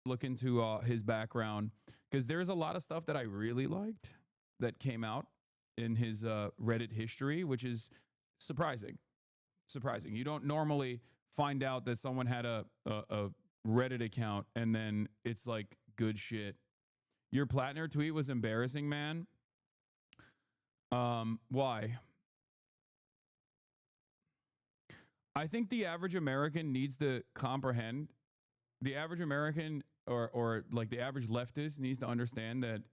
look into his background because there's a lot of stuff that I really liked that came out in his Reddit history, which is surprising. Surprising. You don't normally find out that someone had a Reddit account and then it's like good shit. Your Plattner tweet was embarrassing, man. Why? I think the average American needs to comprehend. The average American or like the average leftist needs to understand that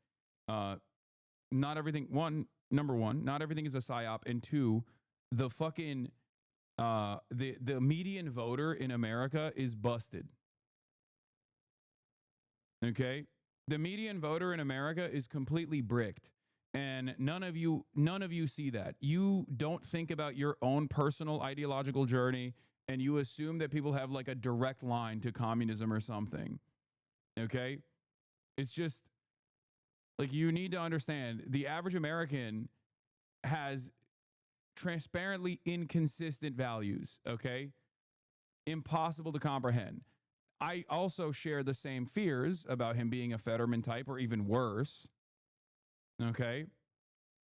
uh, not everything. Number one, not everything is a psyop, and two, the fucking the median voter in America is busted. Okay, the median voter in America is completely bricked. And none of you see that. You don't think about your own personal ideological journey and you assume that people have like a direct line to communism or something. Okay? It's just like you need to understand the average American has transparently inconsistent values, okay? Impossible to comprehend. I also share the same fears about him being a Fetterman type or even worse. Okay.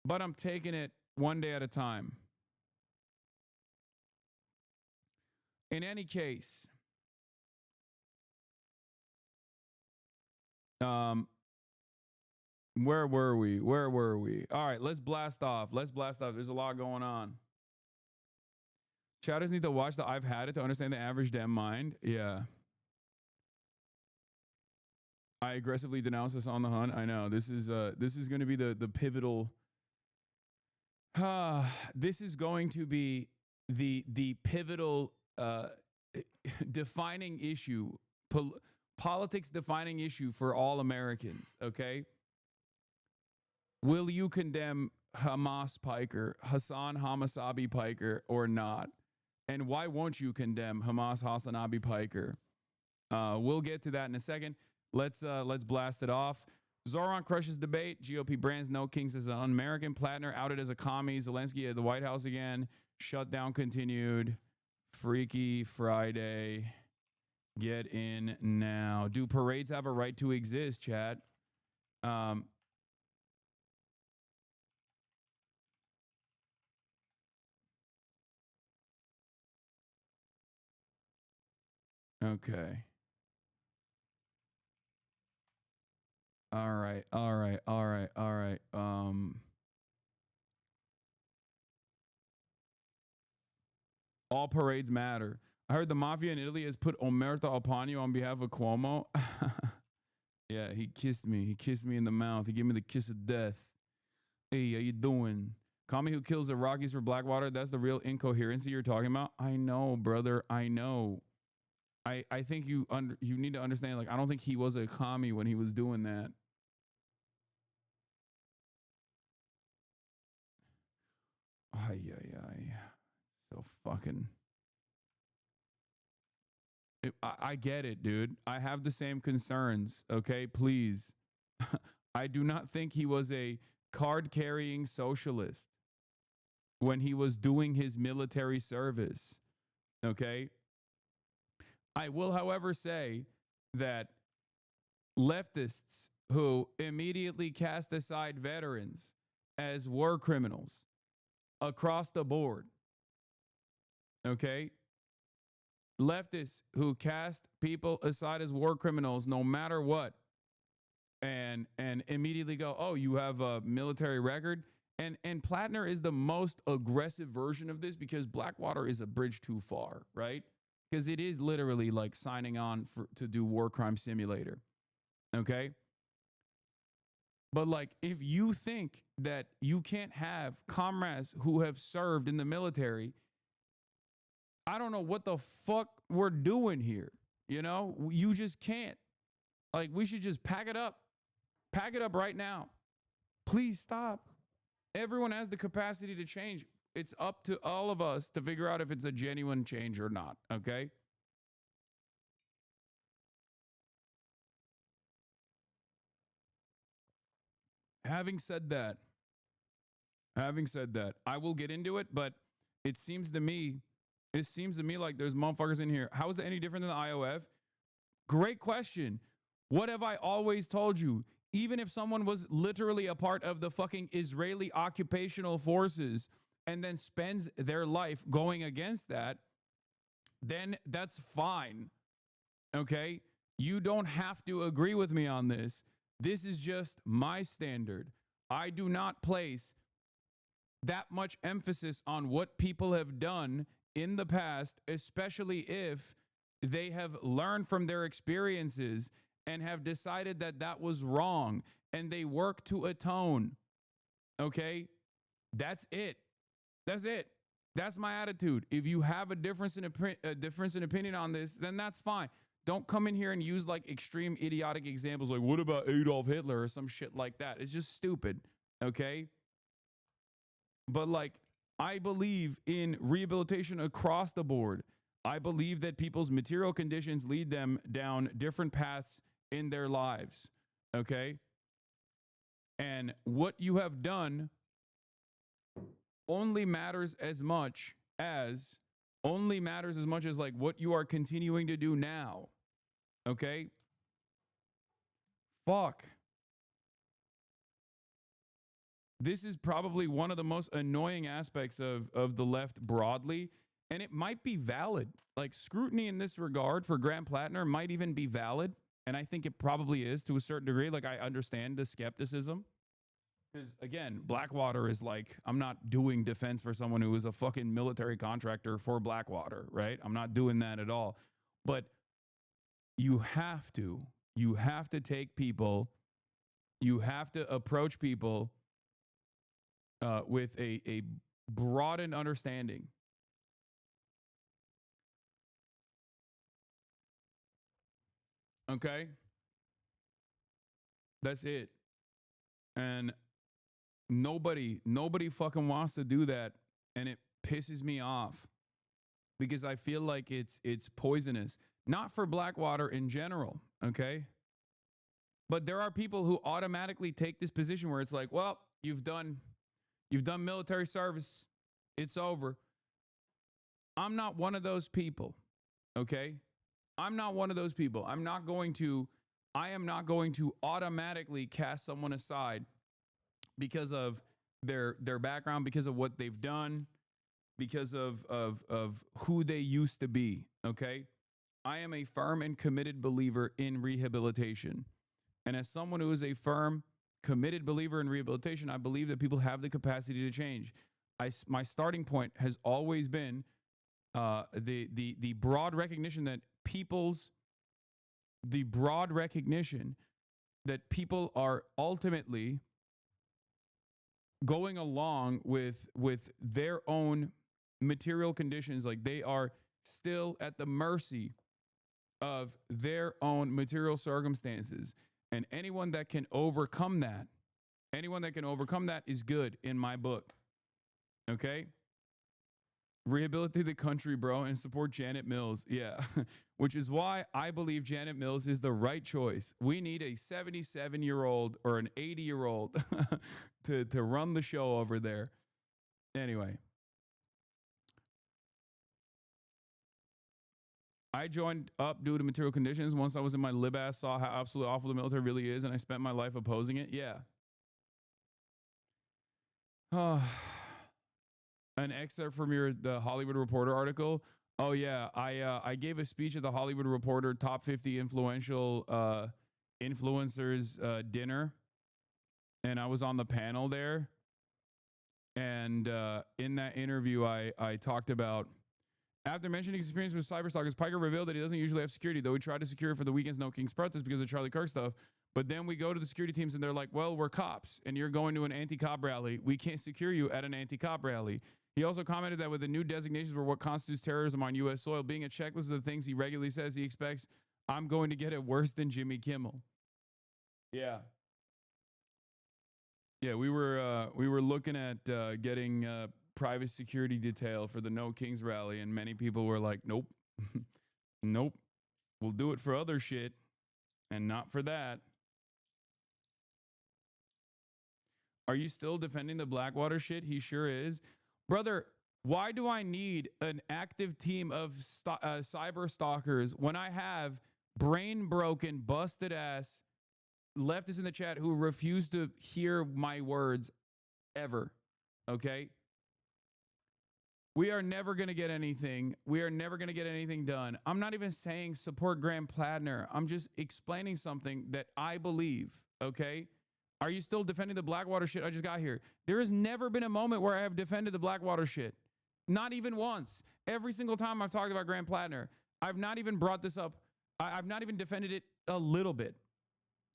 But I'm taking it one day at a time. In any case, um, where were we? Where were we? All right, let's blast off. Let's blast off. There's a lot going on. Chatters need to watch the I've Had It to understand the average Dem mind. Yeah. I aggressively denounce this on the hunt. I know this is going to be the pivotal. This is going to be the pivotal defining issue, politics defining issue for all Americans. Okay, will you condemn Hamas Piker, Hassan Hamasabi Piker, or not? And why won't you condemn Hamas Hassanabi Piker? We'll get to that in a second. Let's blast it off. Zoran crushes debate. GOP brands no Kings as an un-American. Plattner outed as a commie. Zelensky at the White House again. Shutdown continued. Freaky Friday. Get in now. Do parades have a right to exist, chat? Okay. All right. All right. All right. All right. All parades matter. I heard the mafia in Italy has put omerta upon you on behalf of Cuomo. Yeah, he kissed me. He kissed me in the mouth. He gave me the kiss of death. Hey, how you doing? Call me who kills the Rockies for Blackwater. That's the real incoherency you're talking about. I know, brother. I know. I think you need to understand. Like, I don't think he was a commie when he was doing that. Ay, ay, ay. So fucking. I get it, dude. I have the same concerns. Okay, please. I do not think he was a card carrying socialist when he was doing his military service. Okay. I will, however, say that leftists who immediately cast aside veterans as war criminals across the board, okay? Leftists who cast people aside as war criminals no matter what and immediately go, "Oh, you have a military record." And Plattner is the most aggressive version of this because Blackwater is a bridge too far, right? Because it is literally like signing on to do War Crime Simulator. Okay? But like if you think that you can't have comrades who have served in the military, I don't know what the fuck we're doing here. You know, you just can't. Like we should just pack it up. Pack it up right now. Please stop. Everyone has the capacity to change. It's up to all of us to figure out if it's a genuine change or not, okay? Having said that, I will get into it, but it seems to me like there's motherfuckers in here. How is it any different than the IOF? Great question. What have I always told you? Even if someone was literally a part of the fucking Israeli occupational forces and then spends their life going against that, then that's fine. Okay? You don't have to agree with me on this. This is just my standard. I do not place that much emphasis on what people have done in the past, especially if they have learned from their experiences and have decided that that was wrong and they work to atone. Okay? That's it. That's it. That's my attitude. If you have a difference in opinion on this, then that's fine. Don't come in here and use like extreme idiotic examples like what about Adolf Hitler or some shit like that. It's just stupid. Okay? But like I believe in rehabilitation across the board. I believe that people's material conditions lead them down different paths in their lives. Okay? And what you have done only matters as much as like what you are continuing to do now. Okay? Fuck. This is probably one of the most annoying aspects of the left broadly, and it might be valid. Like scrutiny in this regard for Graham Plattner might even be valid, and I think it probably is to a certain degree. Like I understand the skepticism. Because again, Blackwater is like, I'm not doing defense for someone who is a fucking military contractor for Blackwater, right? I'm not doing that at all. But you have to take people, you have to approach people with a broadened understanding. Okay? That's it. And nobody fucking wants to do that, and it pisses me off because I feel like it's poisonous. Not for Blackwater in general, okay? But there are people who automatically take this position where it's like, well, you've done military service. It's over. I'm not one of those people, okay? I'm not one of those people. I am not going to automatically cast someone aside because of their background, because of what they've done, because of who they used to be, okay? I am a firm and committed believer in rehabilitation. And as someone who is a firm, committed believer in rehabilitation, I believe that people have the capacity to change. My starting point has always been the broad recognition that people are ultimately going along with their own material conditions. Like they are still at the mercy of their own material circumstances. And anyone that can overcome that is good in my book. Okay? Rehabilitate the country, bro, and support Janet Mills. Yeah. Which is why I believe Janet Mills is the right choice. We need a 77-year-old or an 80-year-old to run the show over there. Anyway. I joined up due to material conditions. Once I was in my lib ass, saw how absolutely awful the military really is, and I spent my life opposing it. Yeah. An excerpt from the Hollywood Reporter article. Oh yeah, I gave a speech at the Hollywood Reporter top 50 influential influencers dinner, and I was on the panel there. And in that interview, I talked about, after mentioning his experience with cyberstalkers, Piker revealed that he doesn't usually have security, though he tried to secure it for the weekend's No King's protest because of Charlie Kirk stuff. But then we go to the security teams and they're like, well, we're cops and you're going to an anti-cop rally. We can't secure you at an anti-cop rally. He also commented that with the new designations for what constitutes terrorism on U.S. soil being a checklist of the things he regularly says, he expects, I'm going to get it worse than Jimmy Kimmel. Yeah. Yeah, we were looking at getting private security detail for the No Kings rally, and many people were like, nope, nope, we'll do it for other shit and not for that. Are you still defending the Blackwater shit? He sure is. Brother, why do I need an active team of cyber stalkers when I have brain broken, busted ass leftists in the chat who refuse to hear my words ever. Okay? We are never going to get anything. We are never going to get anything done. I'm not even saying support Graham Plattner. I'm just explaining something that I believe. Okay? Are you still defending the Blackwater shit? I just got here. There has never been a moment where I have defended the Blackwater shit. Not even once. Every single time I've talked about Graham Plattner, I've not even brought this up. I've not even defended it a little bit.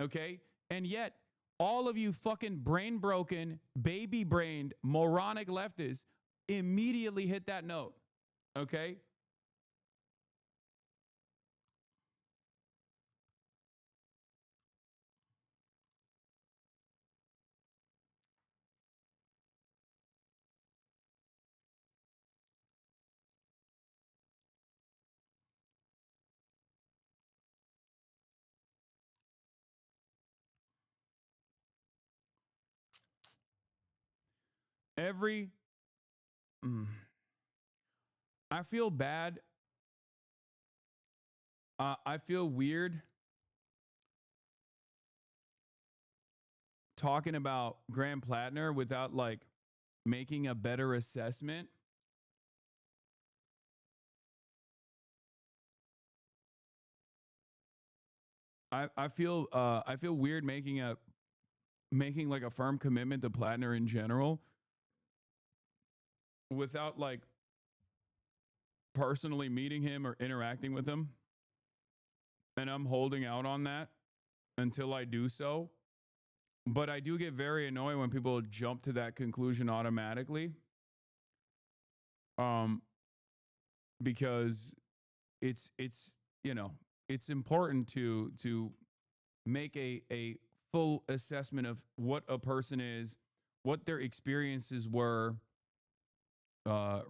Okay? And yet, all of you fucking brain broken, baby brained, moronic leftists immediately hit that note. Okay? Every I feel bad. I feel weird talking about Graham Plattner without like making a better assessment. I feel weird making like a firm commitment to Plattner in general without like personally meeting him or interacting with him. And I'm holding out on that until I do so. But I do get very annoyed when people jump to that conclusion automatically. Because it's you know, it's important to make a full assessment of what a person is, what their experiences were,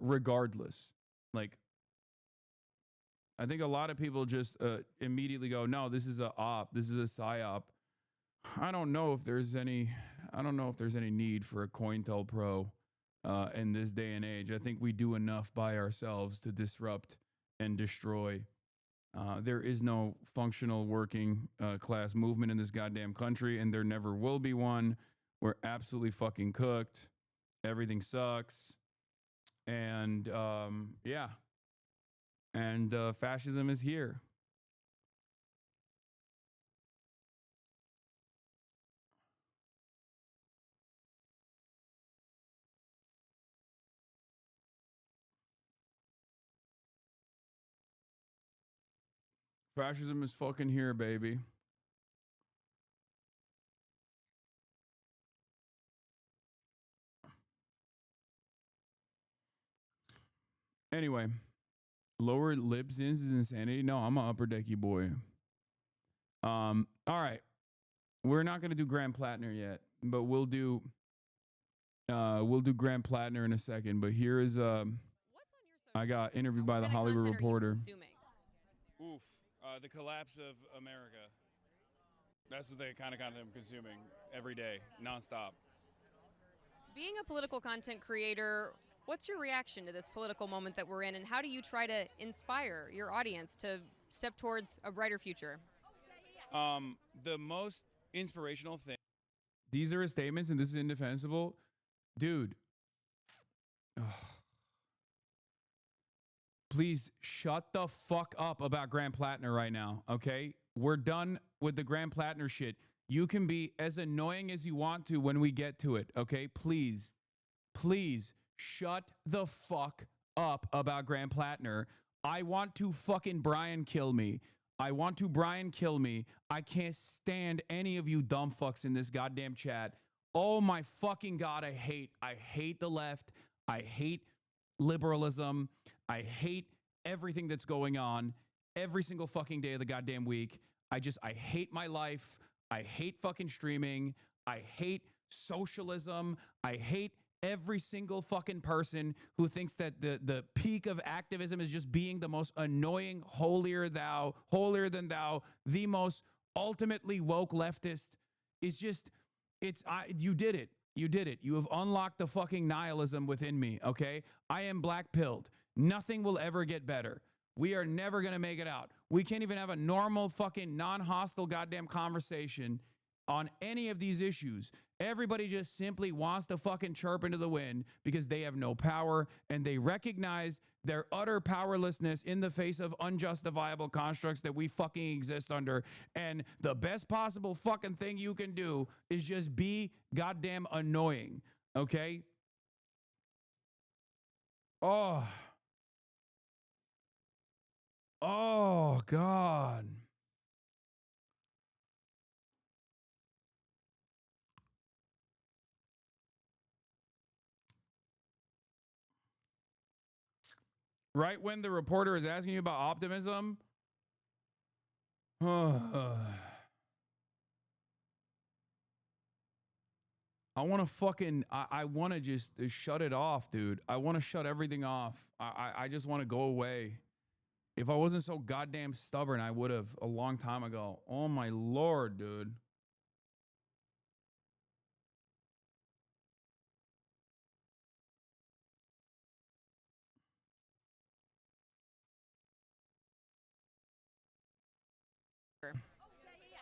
regardless. Like, I think a lot of people just immediately go, no, this is a op, this is a psyop. I don't know if there's any need for a COINTELPRO in this day and age. I think we do enough by ourselves to disrupt and destroy. There is no functional working class movement in this goddamn country, and there never will be one. We're absolutely fucking cooked. Everything sucks. And yeah. And fascism is here. Fascism is fucking here, baby. Anyway, lower lip sins is insanity. No, I'm an upper decky boy. All right. We're not gonna do Graham Plattner yet, but we'll do Graham Plattner in a second. But here is I got interviewed by the Hollywood Reporter. Oof, the collapse of America. That's the kind of content I'm consuming every day, nonstop. Being a political content creator, what's your reaction to this political moment that we're in, and how do you try to inspire your audience to step towards a brighter future? The most inspirational thing. These are his statements, and this is indefensible. Dude. Ugh. Please shut the fuck up about Graham Plattner right now, okay? We're done with the Graham Plattner shit. You can be as annoying as you want to when we get to it, okay? Please, please shut the fuck up about Graham Plattner. I want to fucking Brian kill me. I want to Brian kill me. I can't stand any of you dumb fucks in this goddamn chat. Oh my fucking God, I hate the left. I hate liberalism. I hate everything that's going on every single fucking day of the goddamn week. I hate my life. I hate fucking streaming. I hate socialism. I hate every single fucking person who thinks that the peak of activism is just being the most annoying, holier than thou, the most ultimately woke leftist. You did it. You did it. You have unlocked the fucking nihilism within me, okay? I am black pilled. Nothing will ever get better. We are never going to make it out. We can't even have a normal fucking non-hostile goddamn conversation on any of these issues. Everybody just simply wants to fucking chirp into the wind because they have no power and they recognize their utter powerlessness in the face of unjustifiable constructs that we fucking exist under. And the best possible fucking thing you can do is just be goddamn annoying. Okay? Oh. Oh, God. Right when the reporter is asking you about optimism, I want to fucking, I want to just shut it off, dude. I want to shut everything off. I just want to go away. If I wasn't so goddamn stubborn, I would have a long time ago. Oh my Lord, dude.